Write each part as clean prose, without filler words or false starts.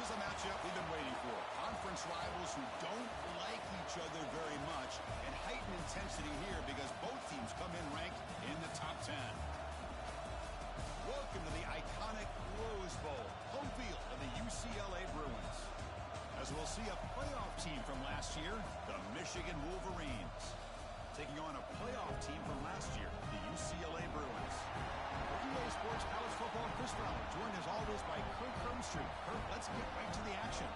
is the matchup we've been waiting for. Conference rivals who don't like each other very much, and heightened intensity here because both teams come in ranked in the top 10. Welcome to the iconic Rose Bowl, home field of the UCLA Bruins. As we'll see a playoff team from last year, the Michigan Wolverines, taking on a playoff team from last year, the UCLA Bruins. UA Sports College Football, Chris Fowler, joined as always by Kirk Hermstreet. Kirk, let's get right to the action.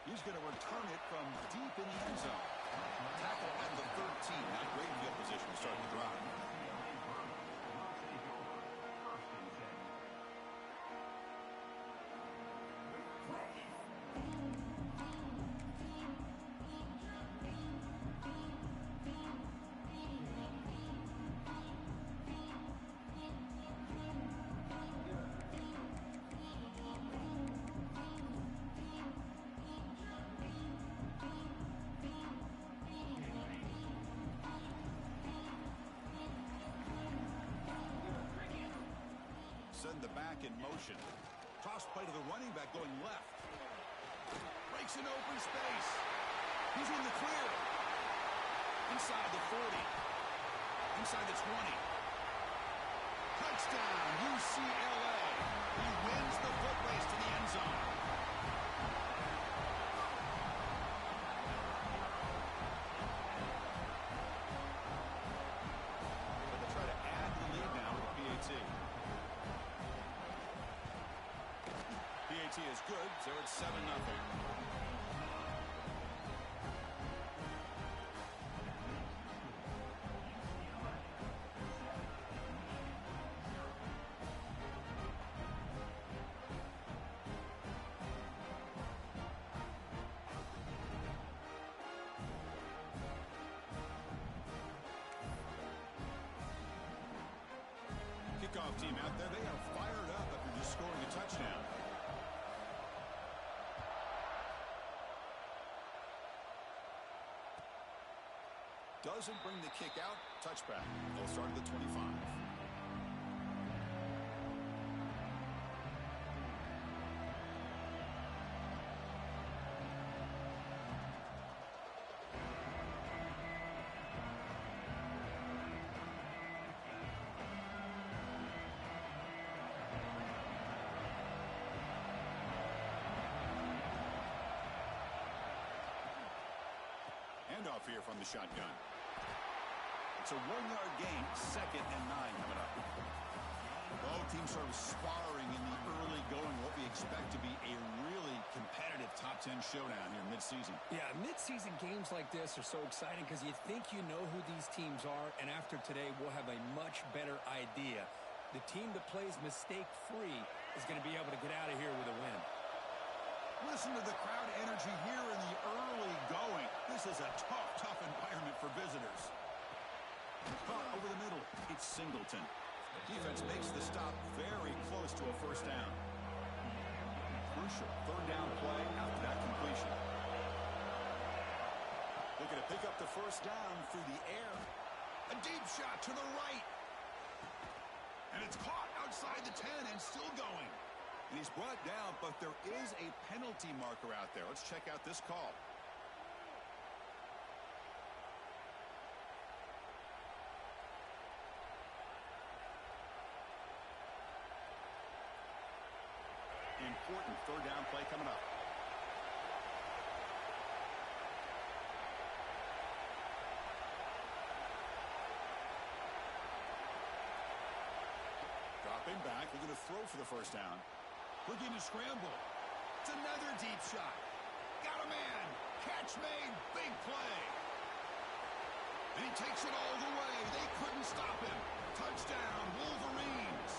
He's going to return it from deep in the end zone. Tackle at the 13. Not great field position to start the drive. Send the back in motion. Toss play to the running back going left. Breaks an open space. He's in the clear. Inside the 40. Inside the 20. Touchdown, UCLA. He wins the foot race to the end zone. But they'll try to add the lead now with PAT. PAT is good, so it's 7-0. Kickoff team out there, they are fired up after just scoring a touchdown. Doesn't bring the kick out. Touchback. They'll start at the 25. Handoff here from the shotgun. It's a 1-yard gain, 2nd and 9 coming up. Both teams sort of sparring in the early going, what we expect to be a really competitive top 10 showdown here mid-season. Yeah, mid-season games like this are so exciting because you think you know who these teams are, and after today we'll have a much better idea. The team that plays mistake-free is going to be able to get out of here with a win. Listen to the crowd energy here in the early going. This is a tough environment for visitors. Caught over the middle. It's Singleton. Defense makes the stop very close to a first down. Crucial 3rd down play after that completion. Looking to pick up the first down through the air. A deep shot to the right. And it's caught outside the 10 and still going. And he's brought down, but there is a penalty marker out there. Let's check out this call. Important 3rd down play coming up. Dropping back, looking to throw for the first down. Looking to scramble. It's another deep shot. Got a man. Catch made. Big play. And he takes it all the way. They couldn't stop him. Touchdown, Wolverines.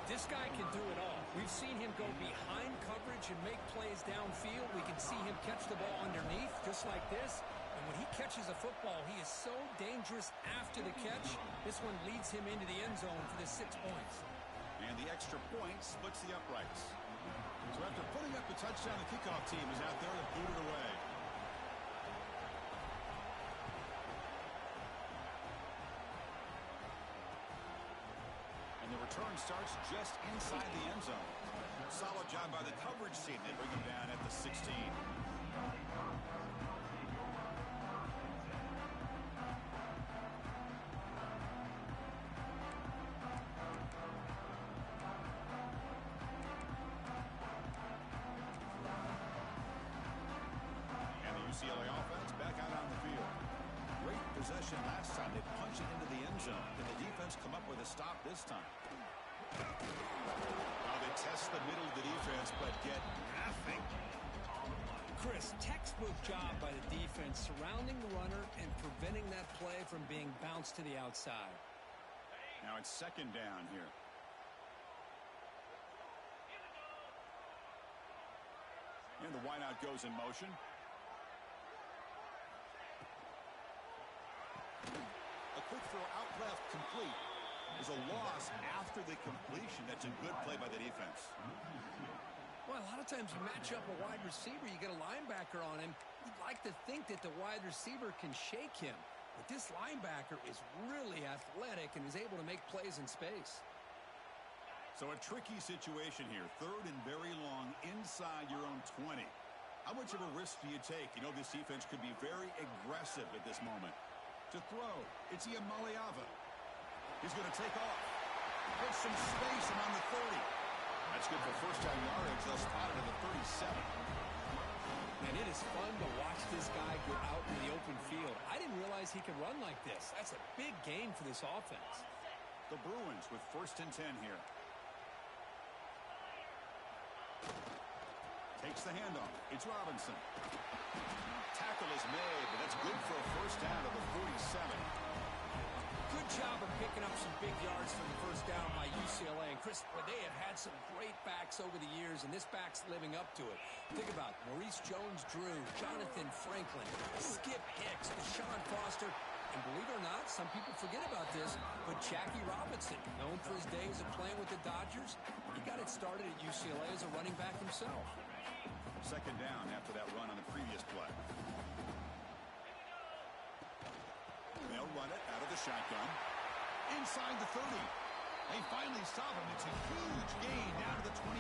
This guy can do it all. We've seen him go behind coverage and make plays downfield. We can see him catch the ball underneath, just like this. And when he catches a football, he is so dangerous after the catch. This one leads him into the end zone for the 6 points. And the extra point splits the uprights. So after putting up the touchdown, the kickoff team is out there to boot it away. And the return starts just inside the end zone. Solid job by the coverage team. They bring him down at the 16. UCLA offense back out on the field. Great possession last time. They punch it into the end zone. Can the defense come up with a stop this time? Now they test the middle of the defense, but get nothing. Chris, textbook job by the defense surrounding the runner and preventing that play from being bounced to the outside. Now it's second down here. And the wideout goes in motion. A quick throw out left, complete. There's a loss after the completion. That's a good play by the defense. Well, a lot of times you match up a wide receiver, you get a linebacker on him. You'd like to think that the wide receiver can shake him. But this linebacker is really athletic and is able to make plays in space. So a tricky situation here. Third and very long inside your own 20. How much of a risk do you take? You know this defense could be very aggressive at this moment. To throw, it's Iamaleava. He's going to take off. There's some space around the 30. That's good for first down yardage. They'll spot it at the 37. And it is fun to watch this guy get out in the open field. I didn't realize he could run like this. That's a big gain for this offense. The Bruins with first and 10 here. Takes the handoff. It's Robinson. Tackle is made, but that's good for a first down to the 47. Good job of picking up some big yards from the first down by UCLA. And Chris, they have had some great backs over the years, and this back's living up to it. Think about Maurice Jones-Drew, Jonathan Franklin, Skip Hicks, Deshaun Foster, and believe it or not, some people forget about this, but Jackie Robinson, known for his days of playing with the Dodgers, he got it started at UCLA as a running back himself. Second down after that run on the previous play. They'll run it out of the shotgun. Inside the 30. They finally stop him. It's a huge gain down to the 23.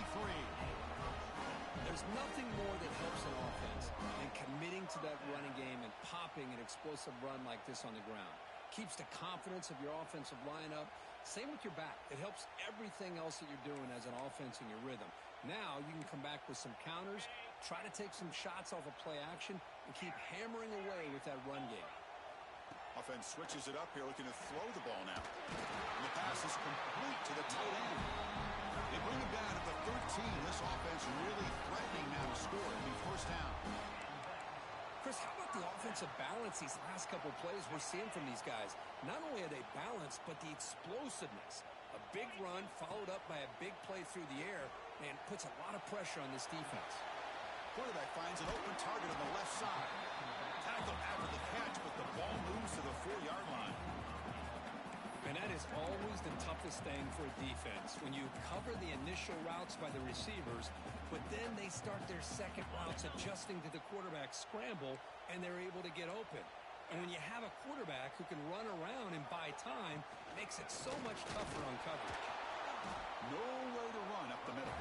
There's nothing more that helps an offense than committing to that running game and popping an explosive run like this on the ground. Keeps the confidence of your offensive lineup. Same with your back. It helps everything else that you're doing as an offense in your rhythm. Now you can come back with some counters, try to take some shots off of play action, and keep hammering away with that run game. Offense switches it up here, looking to throw the ball now. And the pass is complete to the tight end. They bring him down at the 13. This offense really threatening now to score. It'll be first down. Chris, how about the offensive balance these last couple plays we're seeing from these guys? Not only are they balanced, but the explosiveness. A big run followed up by a big play through the air, and puts a lot of pressure on this defense. Quarterback finds an open target on the left side. Tackle after the catch, but the ball moves to the 4-yard line. And that is always the toughest thing for a defense, when you cover the initial routes by the receivers, but then they start their second routes adjusting to the quarterback scramble, and they're able to get open. And when you have a quarterback who can run around and buy time, it makes it so much tougher on coverage. No way to run up the middle.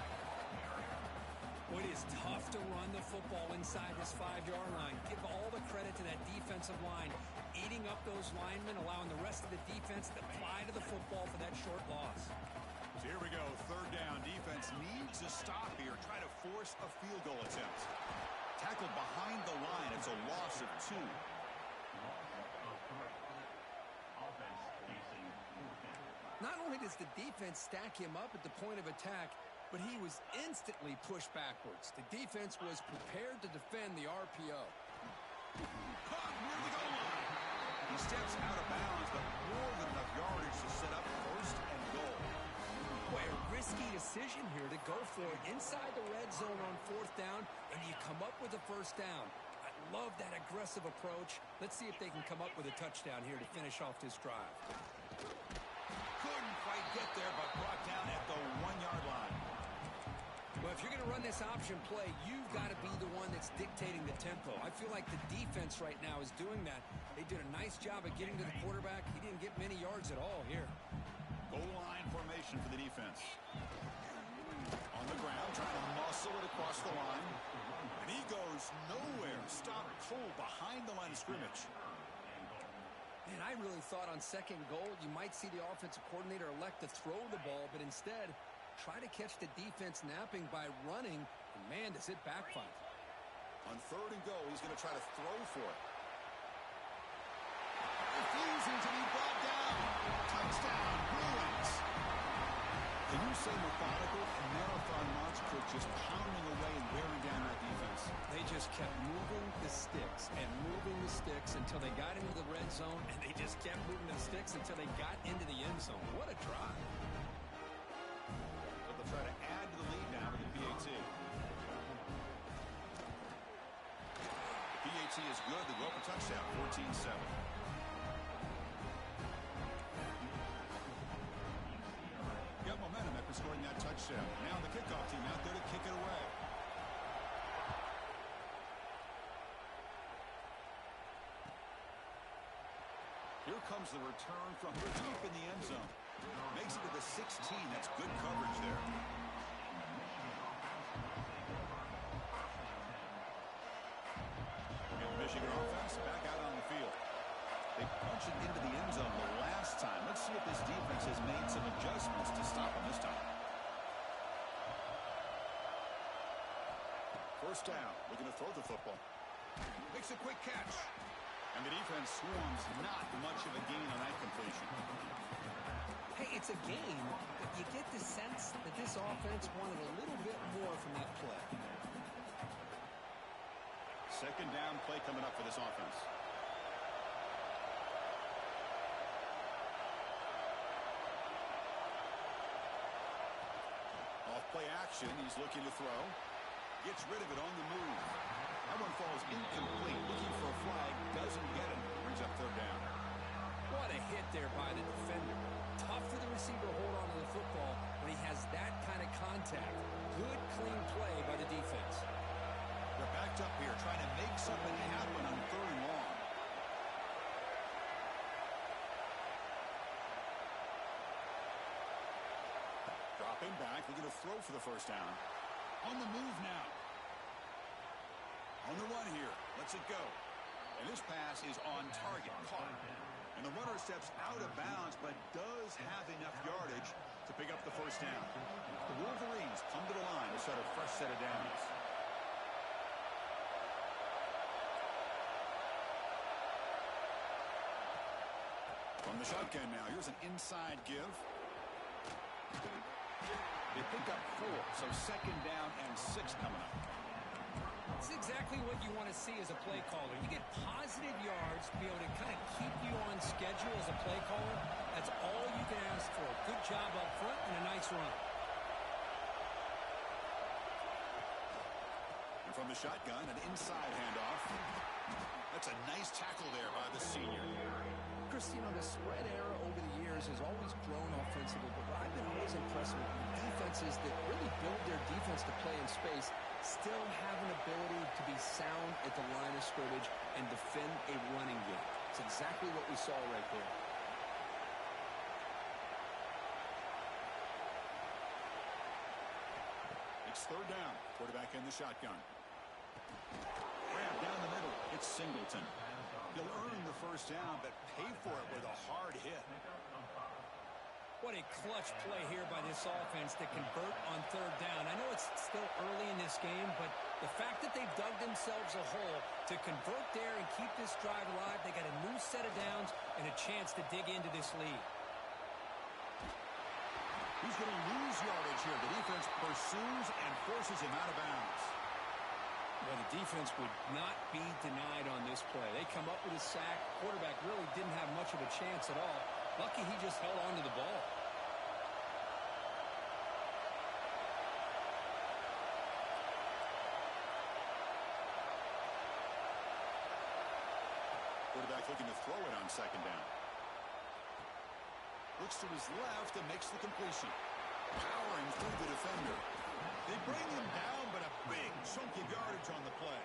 Well, it is tough to run the football inside this 5-yard line. Give all the credit to that defensive line, eating up those linemen, allowing the rest of the defense to fly to the football for that short loss. So here we go, third down. Defense needs a stop here. Try to force a field goal attempt. Tackled behind the line. It's a loss of 2. Not only does the defense stack him up at the point of attack, but he was instantly pushed backwards. The defense was prepared to defend the RPO. Caught near the goal line. He steps out of bounds, but more than enough yardage to set up first and goal. Boy, a risky decision here to go for it inside the red zone on 4th down, and you come up with a first down. I love that aggressive approach. Let's see if they can come up with a touchdown here to finish off this drive. Couldn't quite get there, but brought down at the 1-yard line. Well, if you're going to run this option play, you've got to be the one that's dictating the tempo. I feel like the defense right now is doing that. They did a nice job of getting to the quarterback. He didn't get many yards at all here. Goal line formation for the defense. On the ground, trying to muscle it across the line. And he goes nowhere. Stop, pull behind the line of scrimmage. Man, I really thought on 2nd goal, you might see the offensive coordinator elect to throw the ball, but instead try to catch the defense napping by running, and man, does it backfire. On 3rd and goal, he's going to try to throw for it. Refusing to be brought down. Touchdown, Bruins. Can you say methodical? Marathon march cook just pounding away and wearing down that defense. They just kept moving the sticks and moving the sticks until they got into the red zone, and they just kept moving the sticks until they got into the end zone. What a drive. But they'll try to add to the lead now with the PAT. PAT is good. They go up a touchdown, 14-7. Got momentum after scoring that touchdown. Now the kickoff team out there to kick it away. Here comes the return from deep in the end zone. Makes it to the 16. That's good coverage there. And Michigan offense back out on the field. They punch it into the end zone the last time. Let's see if this defense has made some adjustments to stop them this time. First down, looking to throw the football. Makes a quick catch. And the defense swarms, not much of a gain on that completion. Hey, it's a game, but you get the sense that this offense wanted a little bit more from that play. Second down play coming up for this offense. Off-play action, he's looking to throw. Gets rid of it on the move. That one falls incomplete. Looking for a flag, doesn't get it. Brings up 3rd down. What a hit there by the defender. Tough for the receiver to hold on to the football when he has that kind of contact. Good, clean play by the defense. They're backed up here, trying to make something happen on 3rd and long. Dropping back, looking to throw for the first down. On the move now. On the run here. Lets it go. And this pass is on target. Caught. And the runner steps out of bounds, but does have enough yardage to pick up the first down. The Wolverines come to the line to start a fresh set of downs. From the shotgun now. Here's an inside give. They pick up 4, so 2nd down and 6 coming up. It's exactly what you want to see as a play caller. You get positive yards to be able to kind of keep you on schedule as a play caller. That's all you can ask for. Good job up front and a nice run. And from the shotgun, an inside handoff. That's a nice tackle there by the senior. Chris, you know, the spread era over the years has always grown offensively, but what I've been always impressed with defenses that really build their defense to play in space still have an ability to be sound at the line of scrimmage and defend a running game. It's exactly what we saw right there. It's 3rd down. Quarterback in the shotgun. Grab down the middle. It's Singleton. He'll earn the first down, but pay for it with a hard hit. What a clutch play here by this offense to convert on 3rd down. I know it's still early in this game, but the fact that they've dug themselves a hole to convert there and keep this drive alive, they got a new set of downs and a chance to dig into this lead. He's going to lose yardage here. The defense pursues and forces him out of bounds. Well, the defense would not be denied on this play. They come up with a sack. Quarterback really didn't have much of a chance at all. Lucky he just held on to the ball. Quarterback looking to throw it on second down. Looks to his left and makes the completion. Powering through the defender. They bring him down, but a big chunk of yardage on the play.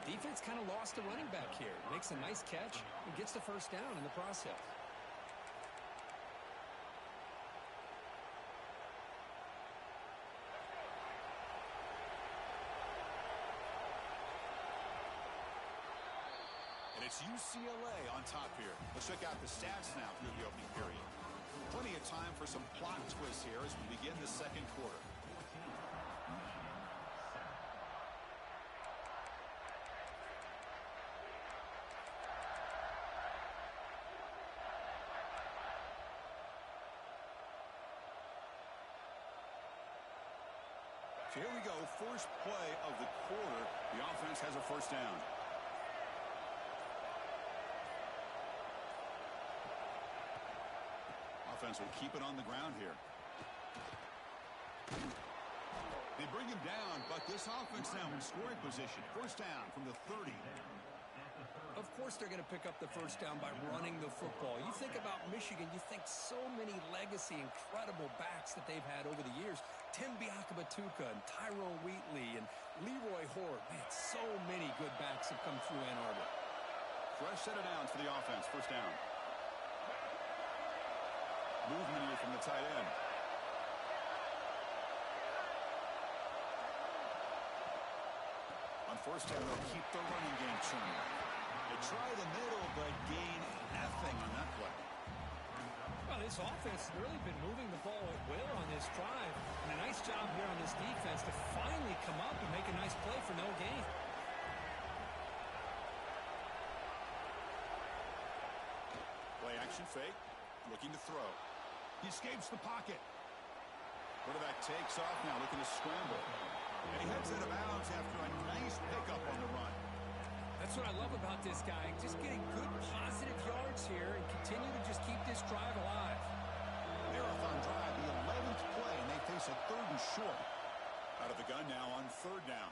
Defense kind of lost the running back here. Makes a nice catch and gets the first down in the process. And it's UCLA on top here. Let's check out the stats now through the opening period. Plenty of time for some plot twists here as we begin the second quarter. So here we go, first play of the quarter. The offense has a first down. Offense will keep it on the ground here. They bring him down, but this offense now in scoring position. First down from the 30. Of course they're going to pick up the first down by running the football. You think about Michigan, you think so many legacy, incredible backs that they've had over the years. Tim Biakabatuka and Tyrone Wheatley and Leroy Horde. Man, so many good backs have come through Ann Arbor. Fresh set of downs for the offense. First down. Movement here from the tight end. On first down, they'll keep the running game churning. They try the middle, but gain nothing on that play. Well, this offense has really been moving the ball at will on this drive. And a nice job here on this defense to finally come up and make a nice play for no gain. Play action fake. Looking to throw. He escapes the pocket. Quarterback takes off now, looking to scramble. And he heads out of bounds after a nice pickup on the run. That's what I love about this guy. Just getting good positive yards here and continue to just keep this drive alive. Marathon drive, the 11th play, and they face a third and short. Out of the gun now on third down.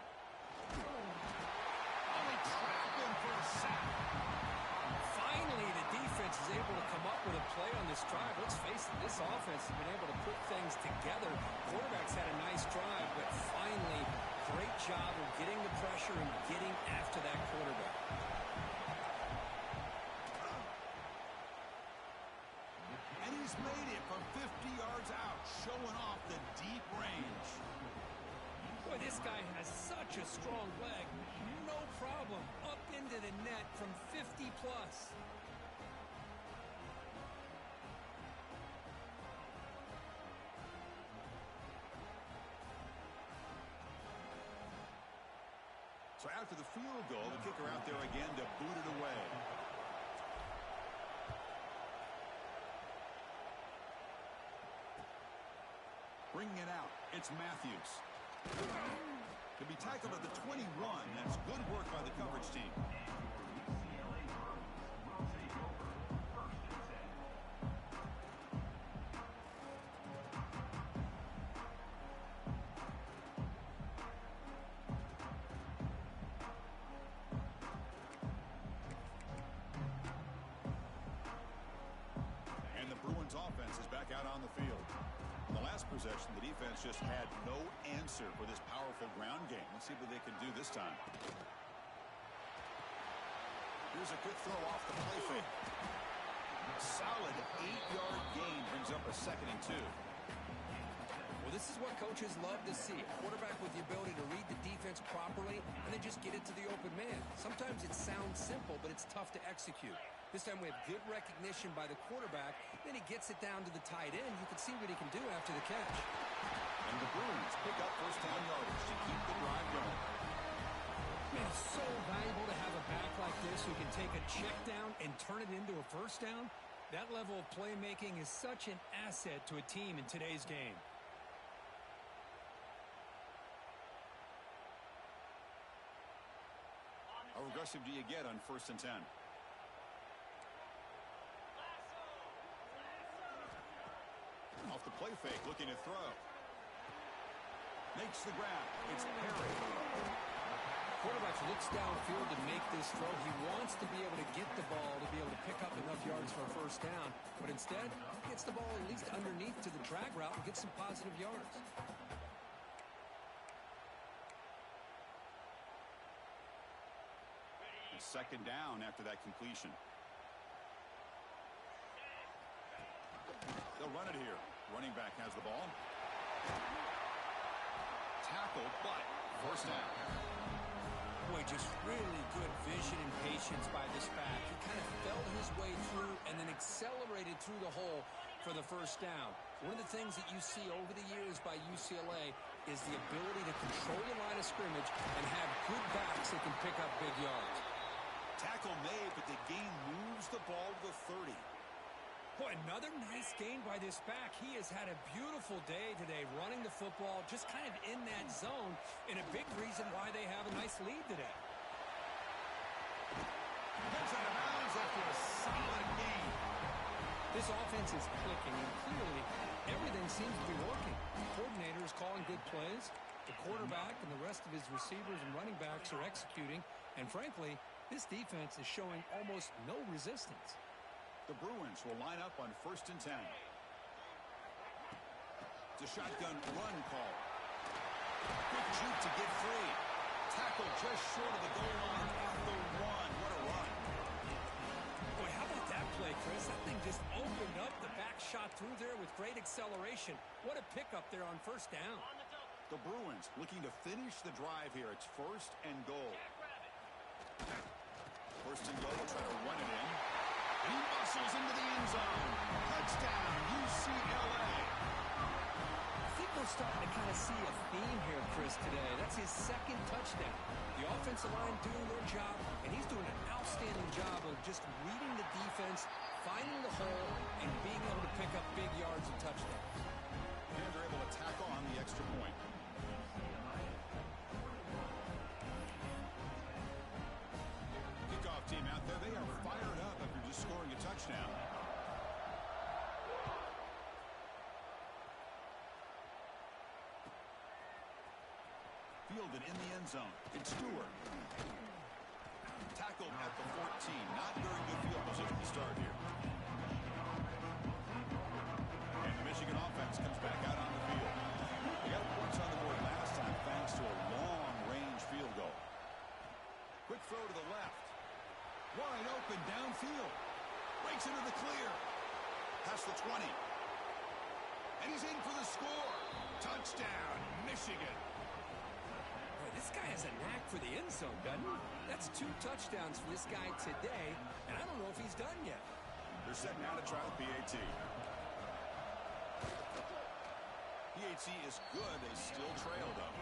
Oh, they trap him for a sack. Finally, the defense is able to come up with a play on this drive. Let's face it, this offense has been able to put things together. Quarterback's had a nice drive, but finally, great job of getting the pressure and getting after that quarterback. And he's made it from 50 yards out, showing off the deep range. Boy, this guy has such a strong leg. No problem. Up into the net from 50 plus. So after the field goal, the kicker out there again to boot it away. Bringing it out, it's Matthews. To be tackled at the 21. That's good work by the coverage team. And the Bruins offense is back out on the field. In the last possession, the defense just had no answer for this powerful ground game. Let's see what they can do this time. Here's a quick throw off the play fake. Solid 8-yard gain brings up a 2nd and 2. Well, this is what coaches love to see. A quarterback with the ability to read the defense properly and then just get it to the open man. Sometimes it sounds simple, but it's tough to execute. This time we have good recognition by the quarterback. Then he gets it down to the tight end. You can see what he can do after the catch. And the Bruins pick up first down yardage to keep the drive going. Man, it's so valuable to have a back like this who can take a check down and turn it into a first down. That level of playmaking is such an asset to a team in today's game. How aggressive do you get on 1st and 10? Off the play fake, looking to throw. Makes the grab. It's Perry. Quarterback looks downfield to make this throw. He wants to be able to get the ball to be able to pick up enough yards for a 1st down. But instead, he gets the ball at least underneath to the drag route and gets some positive yards. It's 2nd down after that completion. They'll run it here. Running back has the ball. Tackle, but 1st down. Boy, just really good vision and patience by this back. He kind of felt his way through and then accelerated through the hole for the 1st down. One of the things that you see over the years by UCLA is the ability to control the line of scrimmage and have good backs that can pick up big yards. Tackle made, but the gain moves the ball to the 30. Boy, another nice gain by this back. He has had a beautiful day today running the football, just kind of in that zone, and a big reason why they have a nice lead today. Gets out of bounds after a solid gain. This offense is clicking, and clearly everything seems to be working. The coordinator is calling good plays. The quarterback and the rest of his receivers and running backs are executing, and frankly, this defense is showing almost no resistance. The Bruins will line up on 1st and 10. It's a shotgun run call. Quick juke to get free. Tackle just short of the goal line at the 1. What a run. Boy, how about that play, Chris? That thing just opened up. The back shot through there with great acceleration. What a pickup there on 1st down. The Bruins looking to finish the drive here. It's 1st and goal. 1st and goal. Try to run it in. He muscles into the end zone. Touchdown, UCLA. I think we're starting to kind of see a theme here, Chris, today. That's his 2nd touchdown. The offensive line doing their job, and he's doing an outstanding job of just reading the defense, finding the hole, and being able to pick up big yards and touchdowns. And they're able to tackle on the extra point. Kickoff team out there, they are fired up after just scoring a touchdown. Fielded in the end zone. It's Stewart. Tackled at the 14. Not very good field position to start here. And the Michigan offense comes back out on the field. They got points on the board last time thanks to a long-range field goal. Quick throw to the left. Wide open downfield. Breaks into the clear. Past the 20. And he's in for the score. Touchdown, Michigan. Boy, this guy has a knack for the end zone, doesn't he? That's 2 touchdowns for this guy today, and I don't know if he's done yet. They're setting out to try the PAT. PAT is good. They still trail, though.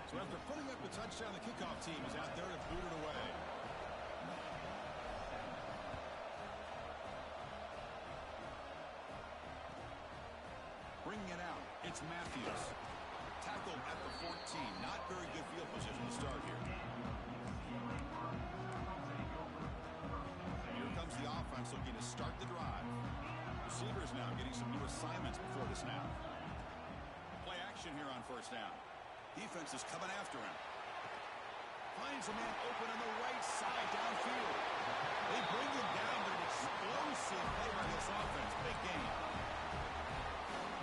So after putting up the touchdown, the kickoff team is out there to boot it away. Bringing it out, it's Matthews. Tackled at the 14. Not very good field position to start here. Here comes the offense looking to start the drive. Receivers now getting some new assignments before the snap. Play action here on 1st down. Defense is coming after him. Finds a man open on the right side downfield. They bring him down, but an explosive play by this offense. Big game.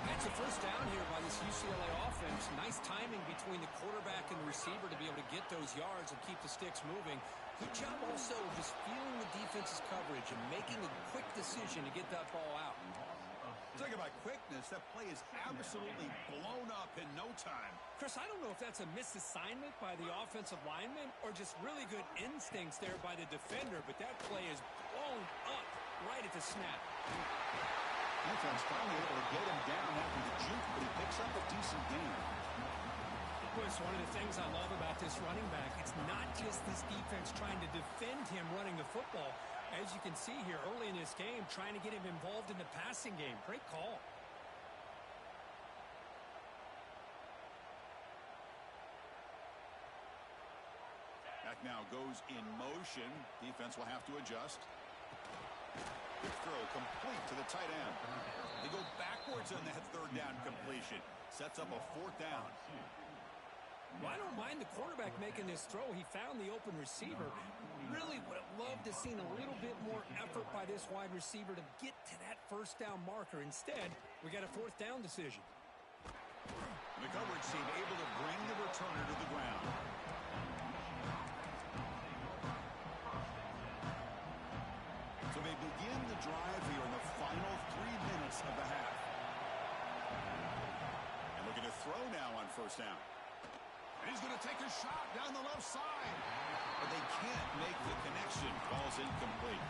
That's a 1st down here by this UCLA offense. Nice timing between the quarterback and the receiver to be able to get those yards and keep the sticks moving. Good job also just feeling the defense's coverage and making a quick decision to get that ball out. Talk about quickness. That play is absolutely blown up in no time. Chris, I don't know if that's a misassignment by the offensive lineman or just really good instincts there by the defender, but that play is blown up right at the snap. Defense finally able to get him down after the juke, but he picks up a decent gain. Chris, one of the things I love about this running back, it's not just this defense trying to defend him running the football. As you can see here early in this game, trying to get him involved in the passing game. Great call. Back now goes in motion. Defense will have to adjust. Quick throw complete to the tight end. They go backwards on that third down completion. Sets up a fourth down. Well, I don't mind the quarterback making this throw. He found the open receiver. Really would have loved to seen a little bit more effort by this wide receiver to get to that first down marker. Instead, we got a fourth down decision. The coverage team able to bring the returner to the ground. So they begin the drive here in the final 3 minutes of the half. And looking to throw now on first down. And he's going to take a shot down the left side. But they can't make the connection. Ball's incomplete.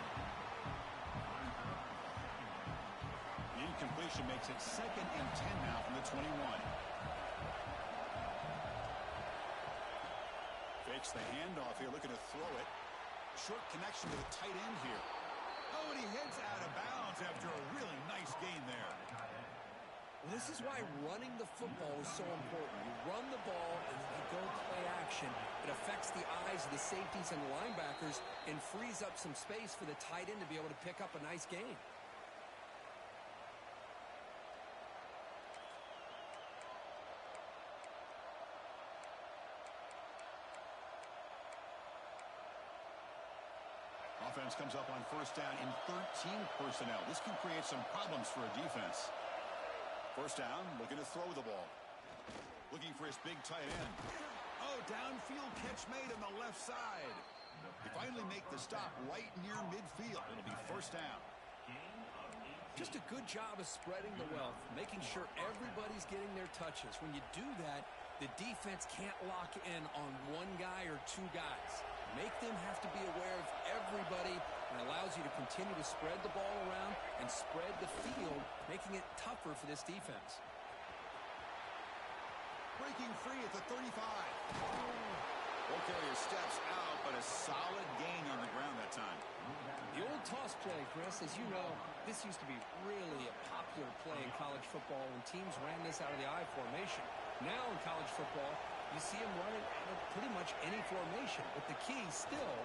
The incompletion makes it 2nd and 10 now from the 21. Fakes the handoff here, looking to throw it. Short connection to the tight end here. Oh, and he heads out of bounds after a really nice gain there. Well, this is why running the football is so important. You run the ball and then you go play action. It affects the eyes of the safeties and the linebackers and frees up some space for the tight end to be able to pick up a nice gain. Offense comes up on first down in 13 personnel. This can create some problems for a defense. First down, looking to throw the ball. Looking for his big tight end. Oh, downfield catch made on the left side. They finally make the stop right near midfield. It'll be first down. Just a good job of spreading the wealth, making sure everybody's getting their touches. When you do that, the defense can't lock in on one guy or two guys. Make them have to be aware of everybody, and allows you to continue to spread the ball around and spread the field, making it tougher for this defense. Breaking free at the 35. Ball carrier steps out, but a solid gain on the ground that time. The old toss play, Chris, as you know, this used to be really a popular play in college football when teams ran this out of the I formation. Now in college football, you see them running out of pretty much any formation. But the key still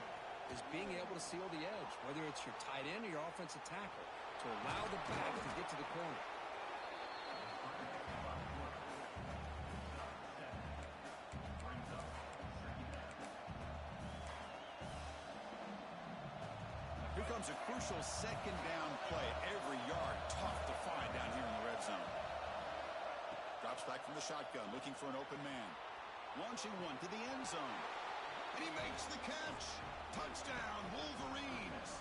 is being able to seal the edge, whether it's your tight end or your offensive tackle, to allow the back to get to the corner. Here comes a crucial second down play. Every yard tough to find down here in the red zone. Drops back from the shotgun, looking for an open man. Launching one to the end zone. And he makes the catch. Touchdown, Wolverines.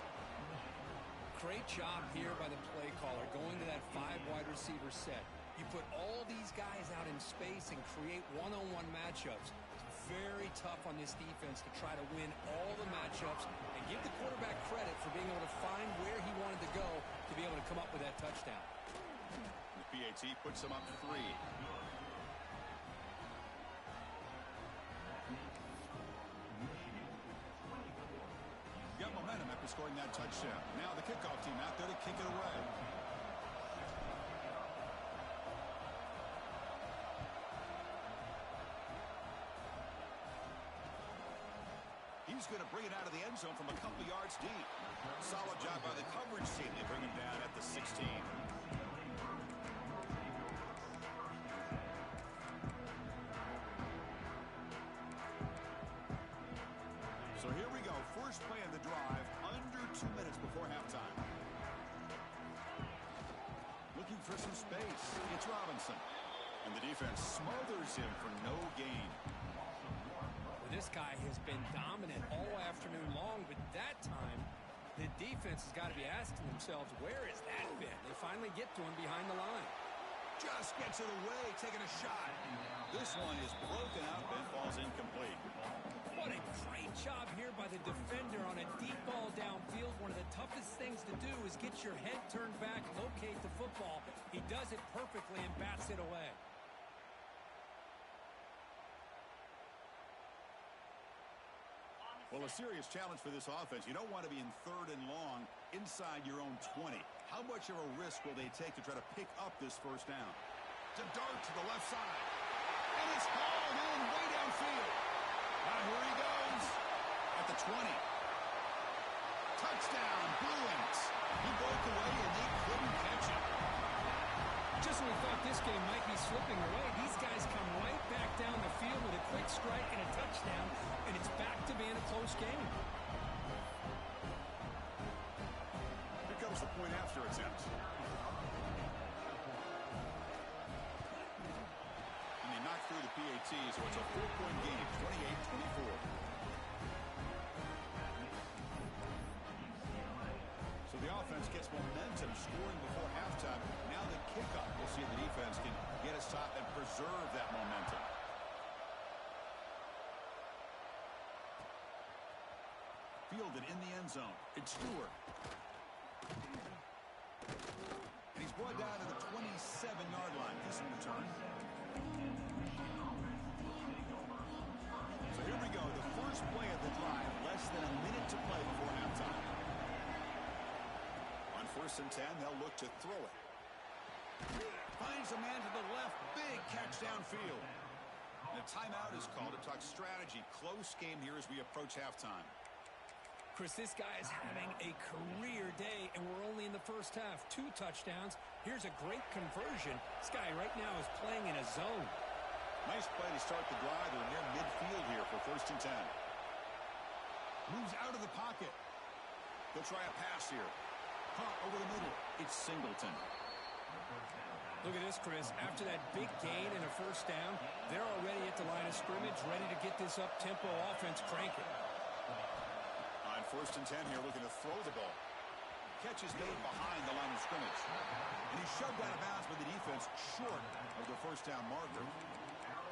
Great job here by the play caller, going to that 5 wide receiver set. You put all these guys out in space and create one-on-one matchups. It's very tough on this defense to try to win all the matchups and give the quarterback credit for being able to find where he wanted to go to be able to come up with that touchdown. The PAT puts him up 3. Got momentum after scoring that touchdown. Now the kickoff team out there to kick it away. He's going to bring it out of the end zone from a couple yards deep. Solid job by the coverage team. They bring him down at the 16. So here we go. First play of the drive, under 2 minutes before halftime. Looking for some space. It's Robinson. And the defense smothers him for no gain. Well, this guy has been dominant all afternoon long, but that time, the defense has got to be asking themselves, where has that been? They finally get to him behind the line. Just gets it away, taking a shot. This one is broken up and falls incomplete. What a great job here by the defender on a deep ball downfield. One of the toughest things to do is get your head turned back, locate the football. He does it perfectly and bats it away. Well, a serious challenge for this offense. You don't want to be in 3rd and long inside your own 20. How much of a risk will they take to try to pick up this first down? To dart to the left side. And it's hauled in way downfield. Now here he goes. At the 20. Touchdown, Bruins. He broke away and they couldn't catch him. Just when we thought this game might be slipping away, these guys come right back down the field with a quick strike and a touchdown, and it's back to being a close game. Here comes the point after attempt. And they knock through the PAT, so it's a 4-point game, 28-24. So the offense gets momentum scoring before halftime. Now the kickoff. We'll see if the defense can get a stop and preserve that momentum. Fielded in the end zone. It's Stewart. And he's brought down to the 27-yard line. This return. So here we go. The first play of the drive. Less than a minute to play before halftime. On 1st and 10, they'll look to throw it. Finds a man to the left. Big catch downfield. And a timeout is called to talk strategy. Close game here as we approach halftime. Chris, this guy is having a career day, and we're only in the first half. 2 touchdowns. Here's a great conversion. This guy right now is playing in a zone. Nice play to start the drive. They're near midfield here for 1st and 10. Moves out of the pocket. They'll try a pass here. Caught over the middle. It's Singleton. Look at this, Chris. After that big gain and a first down, they're already at the line of scrimmage, ready to get this up-tempo offense cranking. On 1st and 10 here, looking to throw the ball. Catch is made behind the line of scrimmage. And he's shoved out of bounds by the defense short of the first down marker.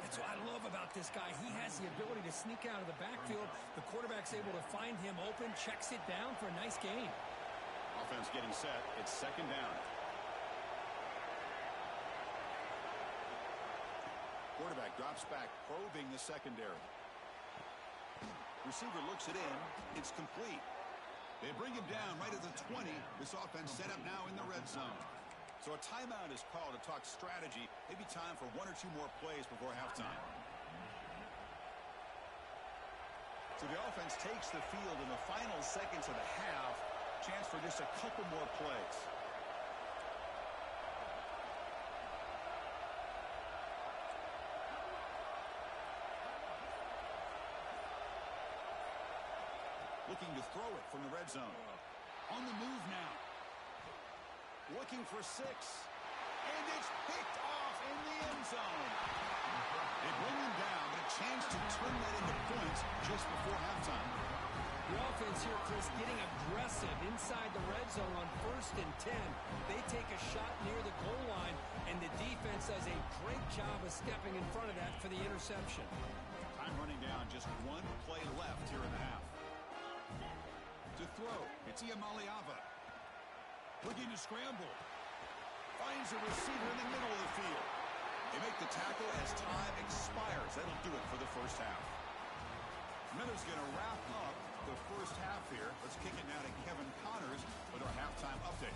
That's what I love about this guy. He has the ability to sneak out of the backfield. The quarterback's able to find him open, checks it down for a nice gain. Offense getting set. It's 2nd down. Quarterback drops back, probing the secondary. Receiver looks it in. It's complete. They bring him down right at the 20. This offense set up now in the red zone. So a timeout is called to talk strategy. Maybe time for 1 or 2 more plays before halftime. So the offense takes the field in the final seconds of the half. Chance for just a couple more plays. Looking to throw it from the red zone. On the move now. Looking for 6. And it's picked off in the end zone. They bring him down, but a chance to turn that into points just before halftime. The offense here, Chris, getting aggressive inside the red zone on 1st and 10. They take a shot near the goal line, and the defense does a great job of stepping in front of that for the interception. Time running down, just 1 play left here in the half. To throw, it's Iamaleava. Looking to scramble. Finds a receiver in the middle of the field. They make the tackle as time expires. That'll do it for the first half. Miller's going to wrap up the first half here. Let's kick it now to Kevin Connors with our halftime update.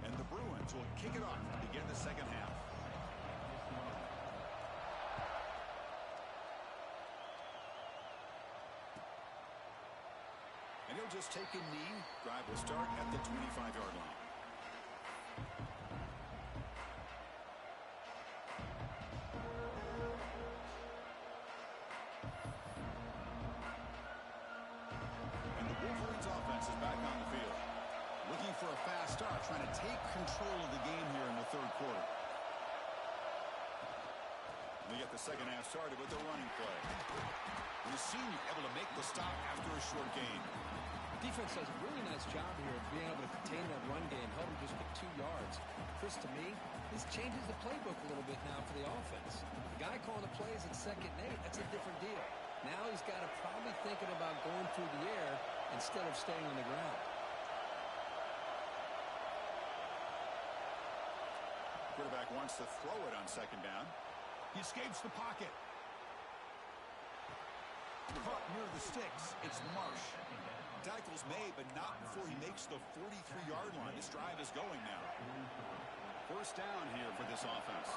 And the Bruins will kick it off to begin the second half. And he'll just take a knee. Drive will start at the 25-yard line. And the Wolverines offense is back on the field. Looking for a fast start, trying to take control of the game here in the 3rd quarter. We get the second half started with the running play. And the senior able to make the stop after a short gain. Defense does a really nice job here of being able to contain that run game, held him just get 2 yards. Chris, to me, this changes the playbook a little bit now for the offense. The guy calling the plays at 2nd and 8, that's a different deal. Now he's got to probably thinking about going through the air instead of staying on the ground. Quarterback wants to throw it on 2nd down. He escapes the pocket. Caught near the sticks. It's Marsh. Tackles made, but not before he makes the 43-yard line. This drive is going now. 1st down here for this offense.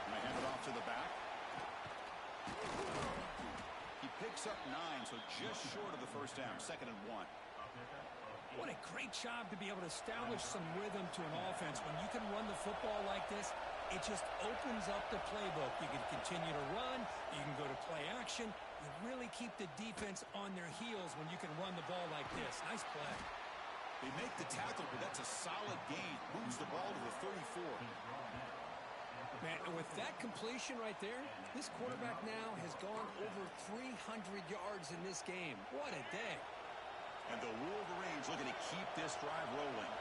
And they hand it off to the back. He picks up 9, so just short of the 1st down. 2nd and 1. What a great job to be able to establish some rhythm to an offense. When you can run the football like this, it just opens up the playbook. You can continue to run. You can go to play action. You really keep the defense on their heels when you can run the ball like this. Nice play. They make the tackle, but that's a solid gain. Moves the ball to the 34. Man, and with that completion right there, this quarterback now has gone over 300 yards in this game. What a day. And the Wolverines looking to keep this drive rolling.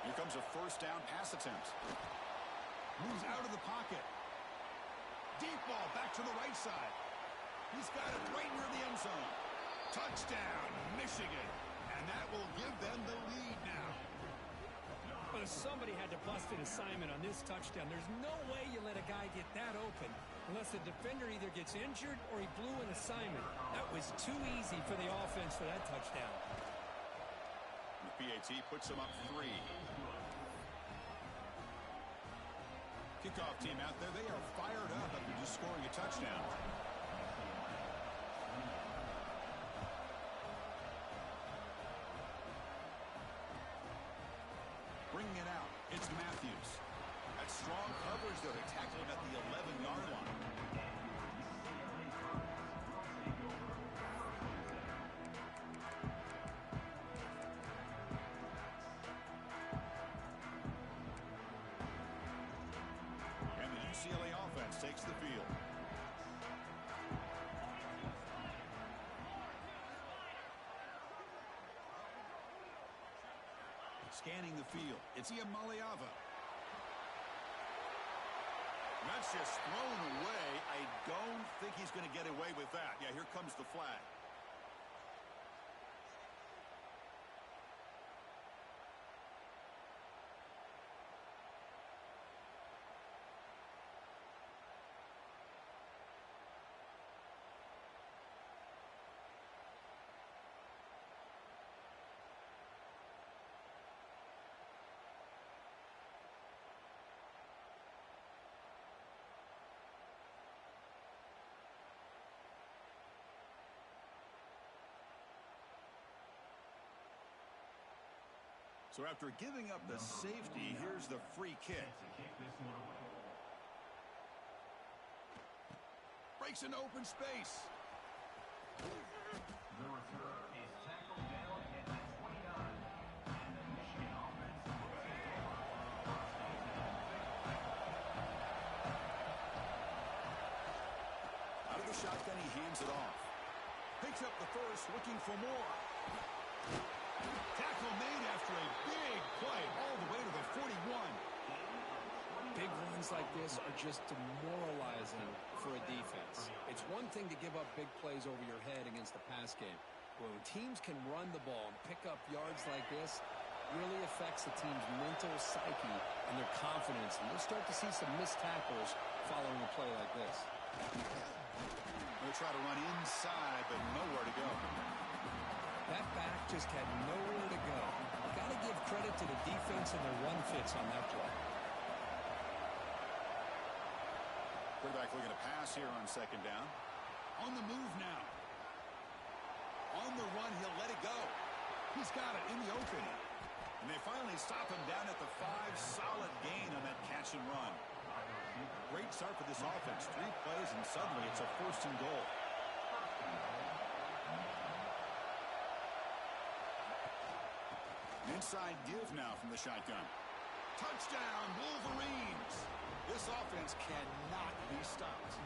Here comes a 1st down pass attempt. Moves out of the pocket. Deep ball back to the right side. He's got it right near the end zone. Touchdown, Michigan. And that will give them the lead now. Well, somebody had to bust an assignment on this touchdown. There's no way you let a guy get that open unless the defender either gets injured or he blew an assignment. That was too easy for the offense for that touchdown. The PAT puts him up 3. Kickoff team out there, they are fired up after just scoring a touchdown. Bringing it out, it's Matthews. That's strong coverage there. They tackle him at the 11-yard line. And the UCLA offense takes the field. Scanning the field. It's Iamaleava. That's just thrown away. I don't think he's going to get away with that. Yeah, here comes the flag. So after giving up the safety, here's the free kick. Breaks into open space. The return is tackled down at the 29. And the Michigan offense out of the shotgun, he hands it off. Picks up the first, looking for more. Tackle made after a big play all the way to the 41. Big runs like this are just demoralizing for a defense. It's one thing to give up big plays over your head against the pass game. But when teams can run the ball and pick up yards like this, it really affects the team's mental psyche and their confidence. And you'll start to see some missed tackles following a play like this. They'll try to run inside, but nowhere to go. That back just had nowhere to go. Got to give credit to the defense and their run fits on that play. Quarterback looking to pass here on 2nd down. On the move now. On the run, he'll let it go. He's got it in the open. And they finally stop him down at the 5. Solid gain on that catch and run. Great start for this offense. 3 plays, and suddenly it's a 1st and goal. Inside give now from the shotgun. Touchdown, Wolverines. This offense cannot be stopped.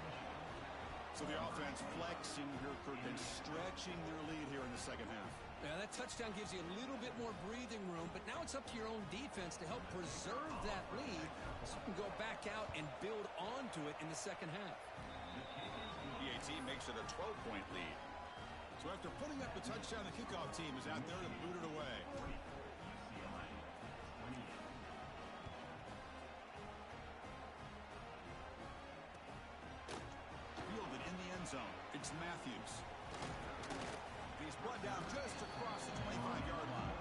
So the offense flexing here, Kirk, and stretching their lead here in the second half. Yeah, that touchdown gives you a little bit more breathing room, but now it's up to your own defense to help preserve that lead so you can go back out and build onto it in the second half. PAT makes it a 12-point lead. So after putting up the touchdown, the kickoff team is out there to boot it away. Fielded in the end zone. It's Matthews. He's brought down just across the 25-yard line.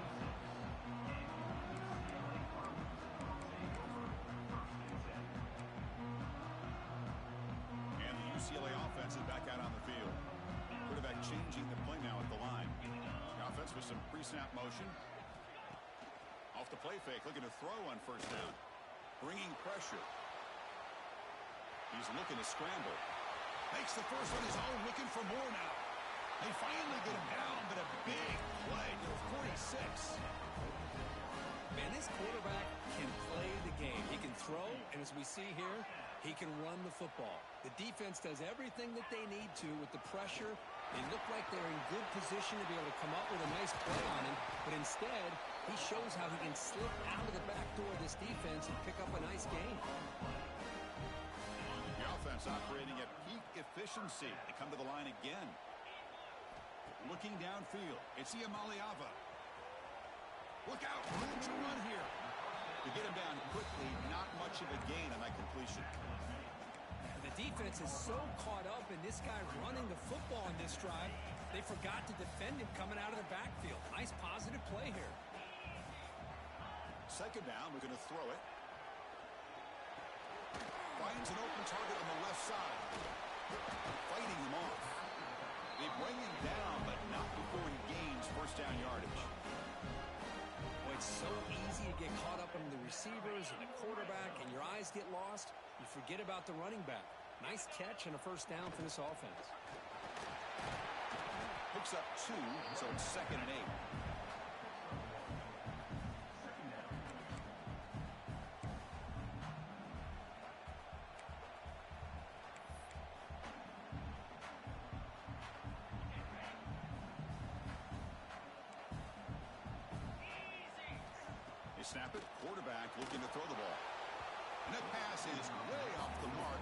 And the UCLA offense is back out on the field. Quarterback changing the play now at the line. The offense with some pre-snap motion. Off the play fake, looking to throw on first down. Bringing pressure. He's looking to scramble. Makes the first on his own, looking for more now. They finally get him down, but a big play to 46. Man, this quarterback can play the game. He can throw, and as we see here, he can run the football. The defense does everything that they need to with the pressure. They look like they're in good position to be able to come up with a nice play on him, but instead, he shows how he can slip out of the back door of this defense and pick up a nice gain. The offense operating at peak efficiency. They come to the line again. Looking downfield, it's Iamaleava. Look out, room to run here. To get him down quickly, not much of a gain on that completion. The defense is so caught up in this guy running the football in this drive, they forgot to defend him coming out of the backfield. Nice positive play here. Second down, we're going to throw it. Finds an open target on the left side. Fighting him off. They bring him down, but not before he gains first down yardage. Well, it's so easy to get caught up in the receivers and the quarterback, and your eyes get lost. You forget about the running back. Nice catch and a first down for this offense. Picks up 2, so it's 2nd and 8. Snap it, quarterback looking to throw the ball. And that pass is way off the mark.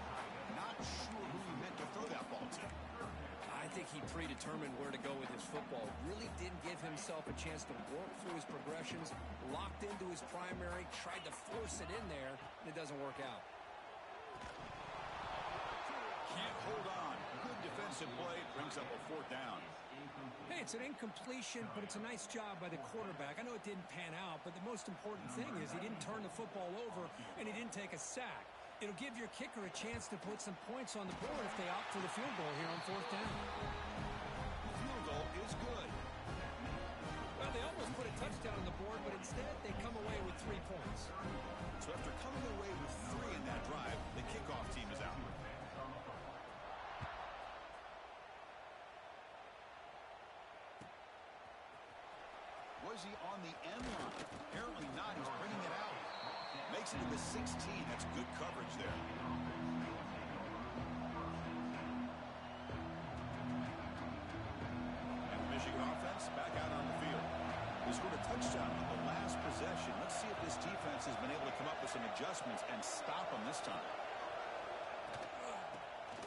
Not sure who he meant to throw that ball to. I think he predetermined where to go with his football. Really didn't give himself a chance to work through his progressions. Locked into his primary, tried to force it in there, and it doesn't work out. Can't hold on. Good defensive play. Brings up a 4th down. Hey, it's an incompletion, but it's a nice job by the quarterback. I know it didn't pan out, but the most important thing is he didn't turn the football over, and he didn't take a sack. It'll give your kicker a chance to put some points on the board if they opt for the field goal here on 4th down. Field goal is good. Well, they almost put a touchdown on the board, but instead they come away with 3 points. So after coming away with 3 in that drive, the kickoff team is out. Was he on the end line? Apparently not. He's bringing it out. Makes it to the 16. That's good coverage there. And the Michigan offense back out on the field. They scored a touchdown on the last possession. Let's see if this defense has been able to come up with some adjustments and stop them this time.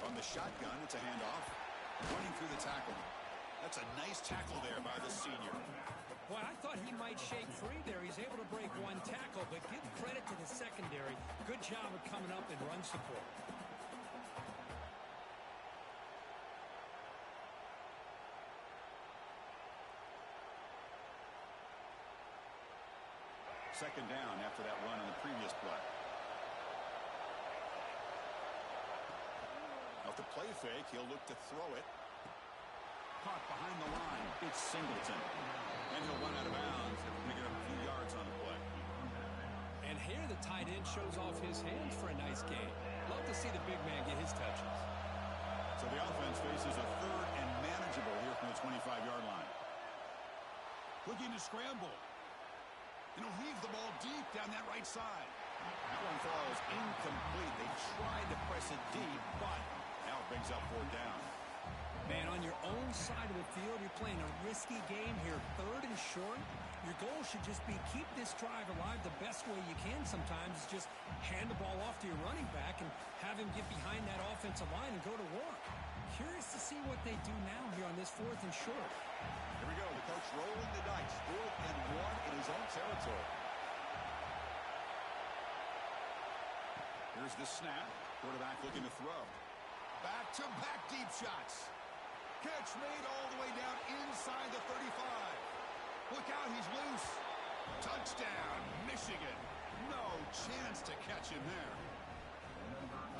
On the shotgun, it's a handoff. Running through the tackle. That's a nice tackle there by the senior. Boy, I thought he might shake free there. He's able to break 1 tackle, but give credit to the secondary. Good job of coming up in run support. Second down after that run on the previous play. Off the play fake, he'll look to throw it. Caught behind the line. It's Singleton. And he'll run out of bounds and pick it up a few yards on the play. And here the tight end shows off his hands for a nice gain. Love to see the big man get his touches. So the offense faces a 3rd and manageable here from the 25-yard line. Looking to scramble. And he'll leave the ball deep down that right side. That one falls incomplete. They tried to press it deep, but now it brings up 4th down. Man, on your own side of the field, you're playing a risky game here. 3rd and short. Your goal should just be keep this drive alive the best way you can sometimes. Is just hand the ball off to your running back and have him get behind that offensive line and go to work. Curious to see what they do now here on this 4th and short. Here we go. The coach rolling the dice. 4th and 1 in his own territory. Here's the snap. Quarterback looking to throw. Back-to-back deep shots. Catch made all the way down inside the 35. Look out, he's loose. Touchdown, Michigan. No chance to catch him there.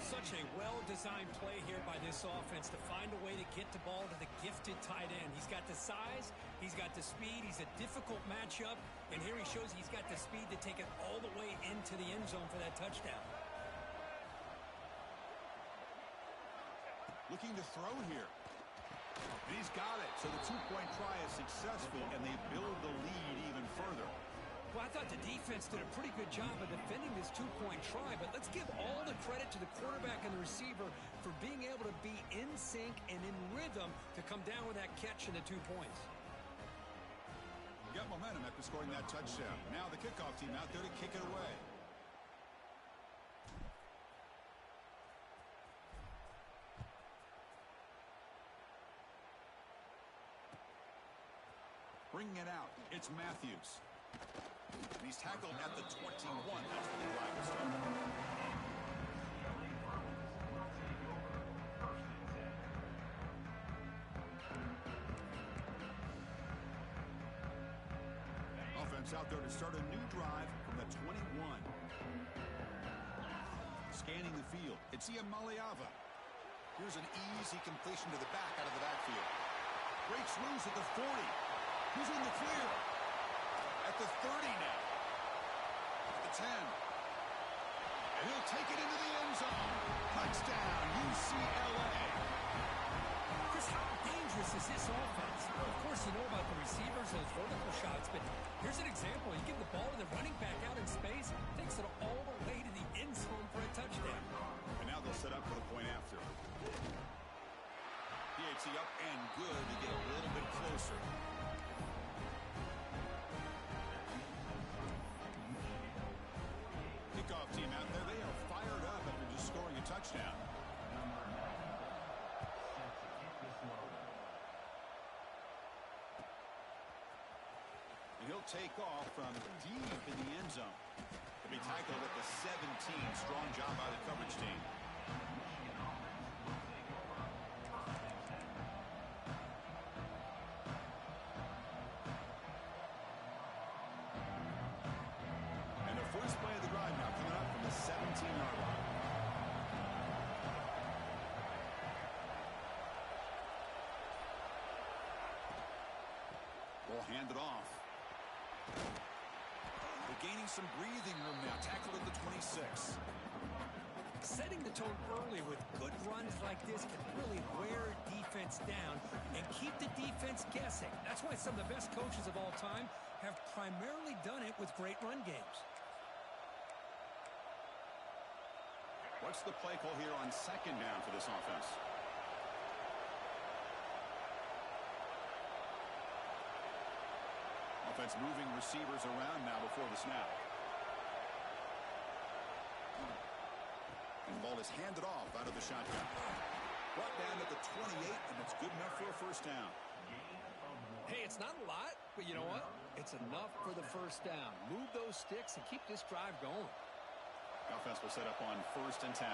Such a well-designed play here by this offense to find a way to get the ball to the gifted tight end. He's got the size, he's got the speed, he's a difficult matchup, and here he shows he's got the speed to take it all the way into the end zone for that touchdown. Looking to throw here. And he's got it. So the 2-point try is successful, and they build the lead even further. Well, I thought the defense did a pretty good job of defending this 2-point try, but let's give all the credit to the quarterback and the receiver for being able to be in sync and in rhythm to come down with that catch and the 2 points. Got momentum after scoring that touchdown. Now the kickoff team out there to kick it away. Bringing it out, it's Matthews. And he's tackled at the 21. That's where the drive will start. Offense out there to start a new drive from the 21. Scanning the field, it's Iamaleava. Here's an easy completion to the back out of the backfield. Breaks loose at the 40. Who's in the clear? At the 30 now. At the 10. And he'll take it into the end zone. Touchdown, UCLA. Chris, how dangerous is this offense? Well, of course, you know about the receivers, those vertical shots, but here's an example. You give the ball to the running back out in space, takes it all the way to the end zone for a touchdown. And now they'll set up for the point after. PAT up and good to get a little bit closer. Kickoff team out there, they are fired up after just scoring a touchdown. And he'll take off from deep in the end zone. He'll be tackled at the 17. Strong job by the coverage team. First play of the drive now coming up from the 17-yard line. Ball handed off. They're gaining some breathing room now. Tackled at the 26. Setting the tone early with good runs like this can really wear defense down and keep the defense guessing. That's why some of the best coaches of all time have primarily done it with great run games. What's the play call here on 2nd down for this offense? Offense moving receivers around now before the snap. And the ball is handed off out of the shotgun. Brought down at the 28, and it's good enough for a first down. Hey, it's not a lot, but you know what? It's enough for the first down. Move those sticks and keep this drive going. Offense will set up on 1st and 10.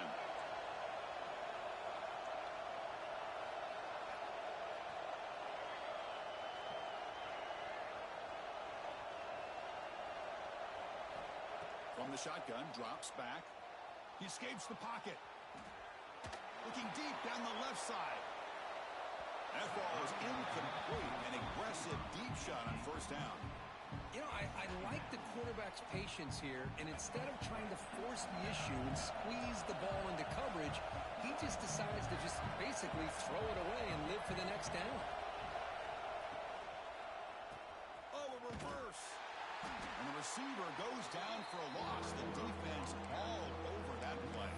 From the shotgun, drops back. He escapes the pocket. Looking deep down the left side. That ball is incomplete. An aggressive deep shot on 1st down. You know, I like the quarterback's patience here, and instead of trying to force the issue and squeeze the ball into coverage, he just decides to just basically throw it away and live for the next down. Oh, a reverse. And the receiver goes down for a loss. The defense all over that play.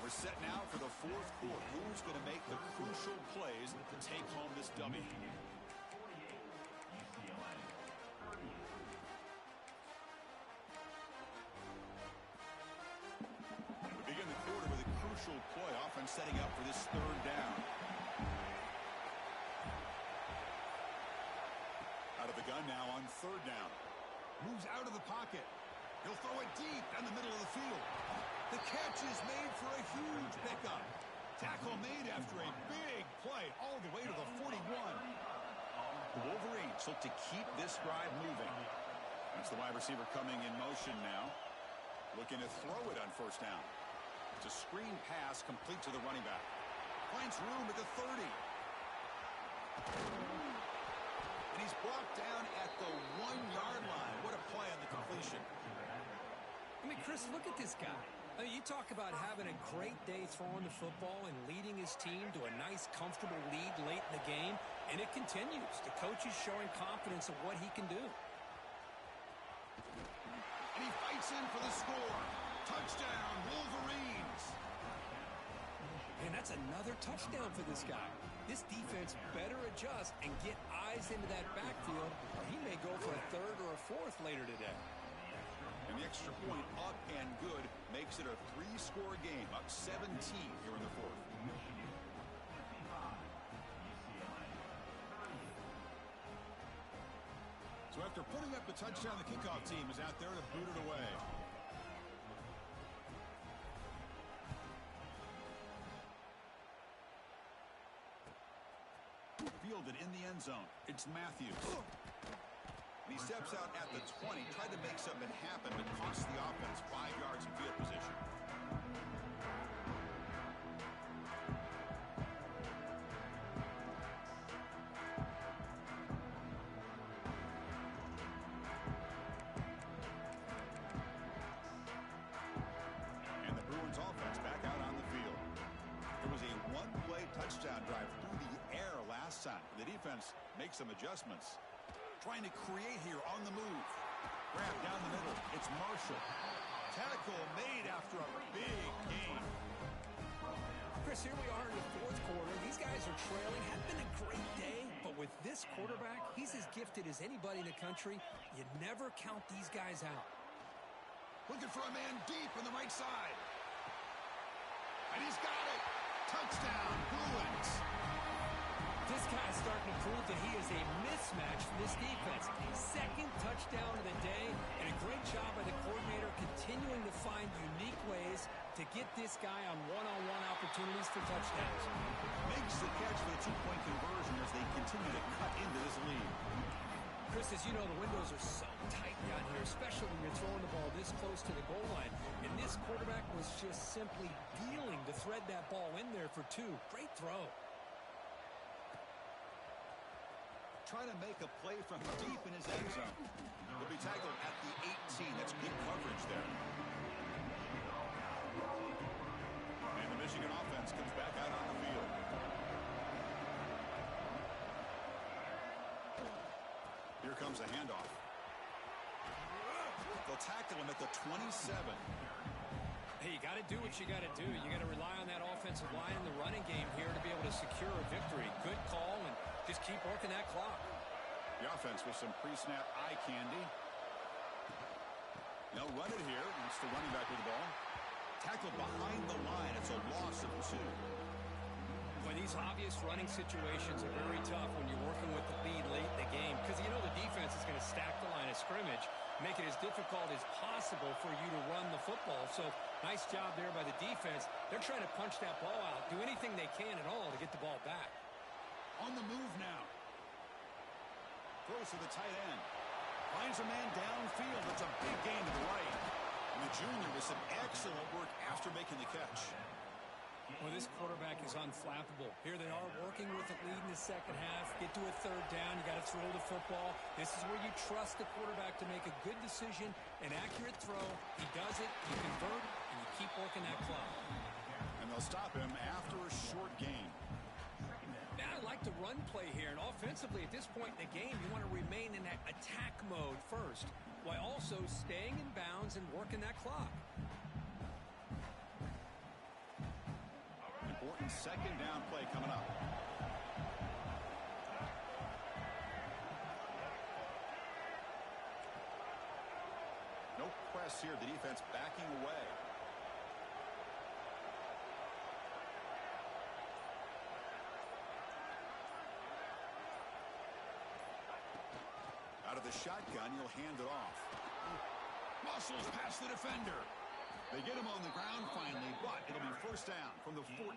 We're set now for the fourth quarter. Who's going to make the crucial plays to take home this W? We begin the quarter with a crucial play, often setting up for this third down. Out of the gun now on third down. Moves out of the pocket. He'll throw it deep down the middle of the field. The catch is made for a huge pickup. Tackle made after a big play all the way to the 41. The Wolverines look to keep this drive moving. That's the wide receiver coming in motion now. Looking to throw it on first down. It's a screen pass complete to the running back. Finds room at the 30. And he's brought down at the 1-yard line. What a play on the completion. I mean, Chris, look at this guy. I mean, you talk about having a great day throwing the football and leading his team to a nice, comfortable lead late in the game, and it continues. The coach is showing confidence of what he can do. And he fights in for the score. Touchdown, Wolverines. And that's another touchdown for this guy. This defense better adjust and get eyes into that backfield, or he may go for a third or a fourth later today. And the extra point up and good makes it a 3-score game, up 17 here in the fourth. So after putting up the touchdown, the kickoff team is out there to boot it away. Fielded in the end zone. It's Matthews. And he steps out at the 20, tried to make something happen, but cost the offense 5 yards in field position. And the Bruins offense back out on the field. It was a one-play touchdown drive through the air last time. The defense makes some adjustments. Trying to create here on the move. Grab down the middle. It's Marshall. Tackle made after a big game. Chris, here we are in the fourth quarter. These guys are trailing. Had been a great day, but with this quarterback, he's as gifted as anybody in the country. You never count these guys out. Looking for a man deep on the right side. And he's got it. Touchdown, Bruins. This guy's starting to prove that he is a mismatch for this defense. Second touchdown of the day, and a great job by the coordinator continuing to find unique ways to get this guy on one-on-one opportunities for touchdowns. Makes the catch for the two-point conversion as they continue to cut into this lead. Chris, as you know, the windows are so tight down here, especially when you're throwing the ball this close to the goal line. And this quarterback was just simply dealing to thread that ball in there for two. Great throw. Trying to make a play from deep in his end zone. He'll be tackled at the 18. That's good coverage there. And the Michigan offense comes back out on the field. Here comes a handoff. They'll tackle him at the 27. Hey, you got to do what you got to do. You got to rely on that offensive line in the running game here to be able to secure a victory. Good call, and just keep working that clock. The offense with some pre-snap eye candy. They'll run it here. It's the running back with the ball. Tackled behind the line. It's a loss of 2. Boy, these obvious running situations are very tough when you're working with the lead late in the game because you know the defense is going to stack the line of scrimmage, make it as difficult as possible for you to run the football. So nice job there by the defense. They're trying to punch that ball out, do anything they can at all to get the ball back. On the move now. Throws to the tight end. Finds a man downfield. It's a big gain to the right. And the junior with some excellent work after making the catch. Well, this quarterback is unflappable. Here they are working with the lead in the second half. Get to a third down. You got to throw the football. This is where you trust the quarterback to make a good decision, an accurate throw. He does it, you convert, and you keep working that clock. And the they'll stop him after a short gain. Now I like the run play here, and offensively at this point in the game, you want to remain in that attack mode first, while also staying in bounds and working that clock. Important second down play coming up. No press here. The defense backing away. Out of the shotgun, he'll hand it off. Muscles past the defender. They get him on the ground finally, but it'll be first down from the 14.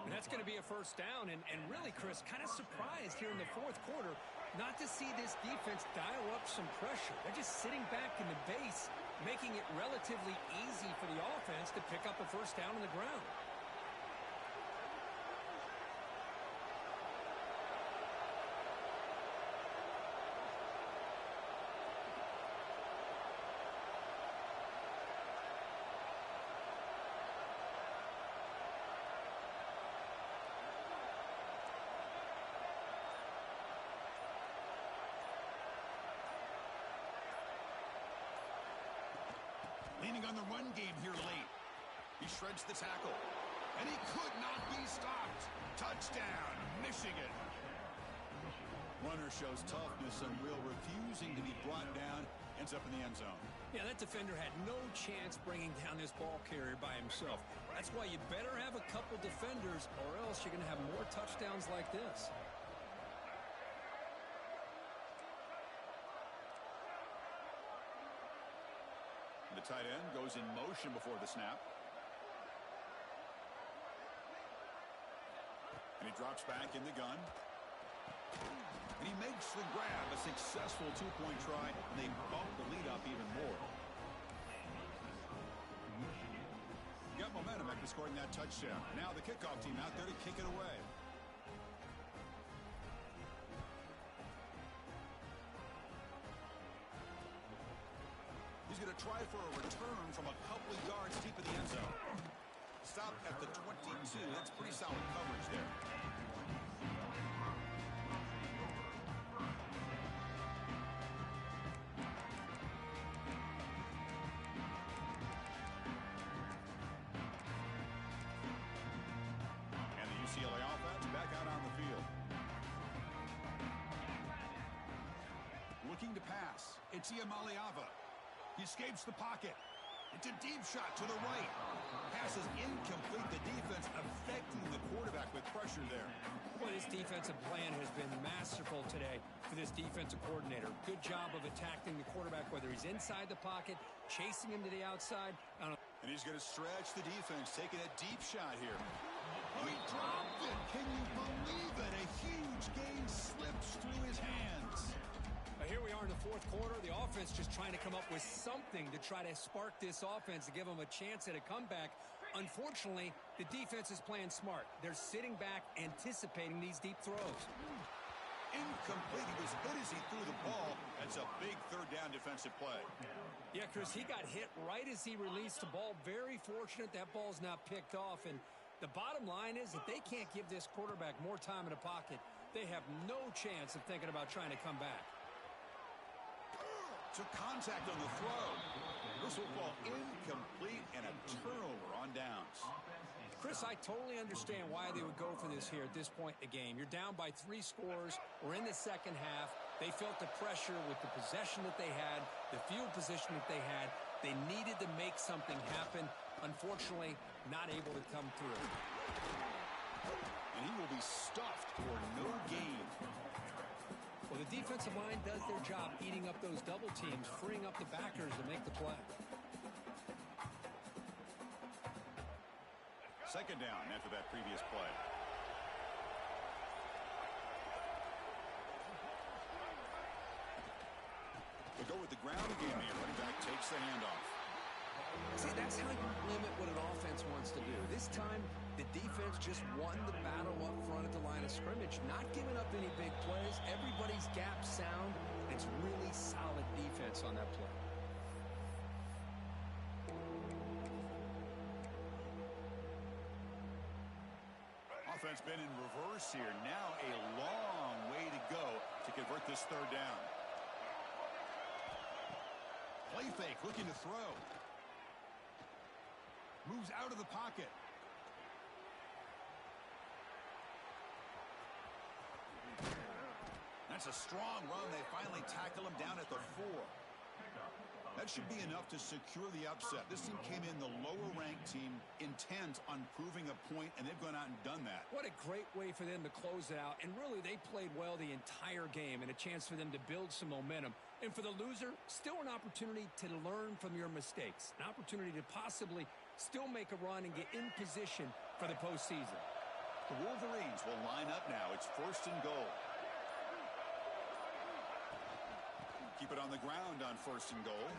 And that's going to be a first down, and really, Chris, kind of surprised here in the fourth quarter not to see this defense dial up some pressure. They're just sitting back in the base, making it relatively easy for the offense to pick up a first down on the ground. Leaning on the run game here late. He shreds the tackle. And he could not be stopped. Touchdown, Michigan. Runner shows toughness and will, refusing to be brought down. Ends up in the end zone. Yeah, that defender had no chance bringing down this ball carrier by himself. That's why you better have a couple defenders, or else you're going to have more touchdowns like this. The tight end goes in motion before the snap. And he drops back in the gun. And he makes the grab, a successful two-point try, and they bump the lead up even more. Got momentum after scoring that touchdown. Now the kickoff team out there to kick it away. He's going to try for a return from a couple of yards deep in the end zone. Stop at the 22. That's pretty solid coverage there. And the UCLA offense back out on the field. Looking to pass. It's Iamaleava. He escapes the pocket. It's a deep shot to the right. Pass is incomplete. The defense affecting the quarterback with pressure there. Well, this defensive plan has been masterful today for this defensive coordinator. Good job of attacking the quarterback, whether he's inside the pocket, chasing him to the outside. And he's going to stretch the defense, taking a deep shot here. Oh, he dropped it. Can you believe it? A huge gain slips through his hands. Here we are in the fourth quarter. The offense just trying to come up with something to try to spark this offense to give them a chance at a comeback. Unfortunately, the defense is playing smart. They're sitting back, anticipating these deep throws. Incomplete. He was hit as he threw the ball. That's a big third down defensive play. Yeah, Chris, he got hit right as he released the ball. Very fortunate that ball's not picked off. And the bottom line is, if they can't give this quarterback more time in the pocket, they have no chance of thinking about trying to come back. Took contact on the throw. This will fall incomplete and a turnover on downs. Chris, I totally understand why they would go for this here at this point in the game. You're down by 3 scores. We're in the second half. They felt the pressure with the possession that they had, the field position that they had. They needed to make something happen. Unfortunately, not able to come through. And he will be stuffed for no gain. Well, the defensive line does their job eating up those double teams, freeing up the backers to make the play. Second down after that previous play. We'll go with the ground game here. Running back takes the handoff. See, that's how you limit what an offense wants to do. This time, the defense just won the battle up front at the line of scrimmage, not giving up any big plays. Everybody's gap sound. It's really solid defense on that play. It's been in reverse here. Now a long way to go to convert this third down. Play fake, looking to throw. Moves out of the pocket. That's a strong run. They finally tackle him down at the 4. That should be enough to secure the upset. This team came in the lower-ranked team intent on proving a point, and they've gone out and done that. What a great way for them to close it out. And really, they played well the entire game and a chance for them to build some momentum. And for the loser, still an opportunity to learn from your mistakes. An opportunity to possibly still make a run and get in position for the postseason. The Wolverines will line up now. It's 1st and goal. Keep it on the ground on 1st and goal.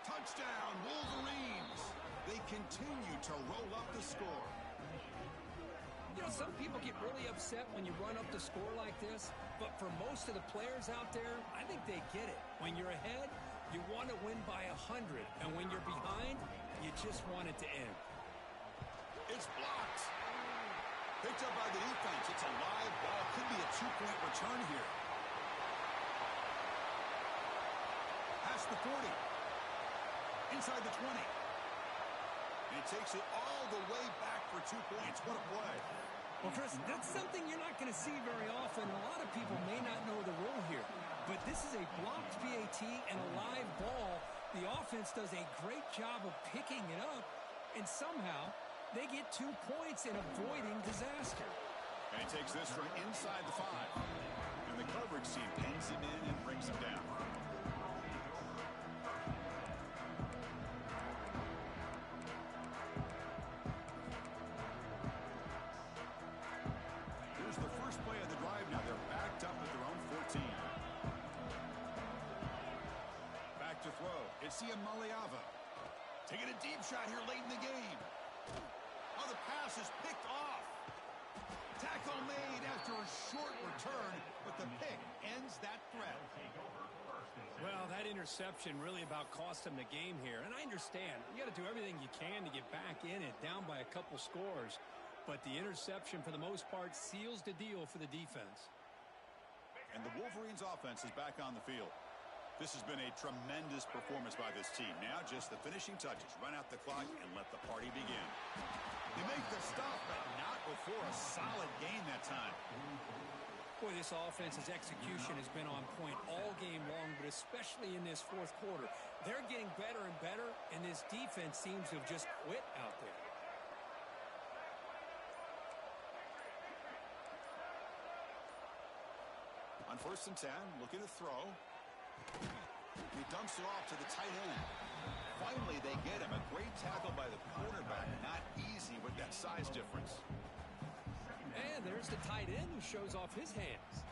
Touchdown, Wolverines! They continue to roll up the score. You know, some people get really upset when you run up the score like this, but for most of the players out there, I think they get it. When you're ahead, you want to win by 100, and when you're behind, you just want it to end. It's blocked. Picked up by the defense. It's a live ball. Could be a 2-point return here. Past the 40. Inside the 20. And he takes it all the way back for 2 points. What a play. Well, Chris, that's something you're not going to see very often. A lot of people may not know the rule here. But this is a blocked PAT and a live ball. The offense does a great job of picking it up. And somehow, they get 2 points in avoiding disaster. And he takes this from inside the 5. And the coverage team pins him in and brings him down. Here's the first play of the drive now. They're backed up at their own 14. Back to throw. It's Maliava. Taking a deep shot here late in the game. Oh, the pass is picked off. Tackle made after a short return, but the pick ends that threat. Well, that interception really about cost them the game here. And I understand. You got to do everything you can to get back in it, down by a couple scores. But the interception, for the most part, seals the deal for the defense. And the Wolverines offense is back on the field. This has been a tremendous performance by this team. Now just the finishing touches. Run out the clock and let the party begin. They make the stop, but not before a solid game that time. Boy, this offense's execution has been on point all game long, but especially in this 4th quarter. They're getting better and better, and this defense seems to have just quit out there. On 1st and 10, looking to throw. He dumps it off to the tight end. Finally, they get him. A great tackle by the cornerback. Not easy with that size difference. And there's the tight end who shows off his hands.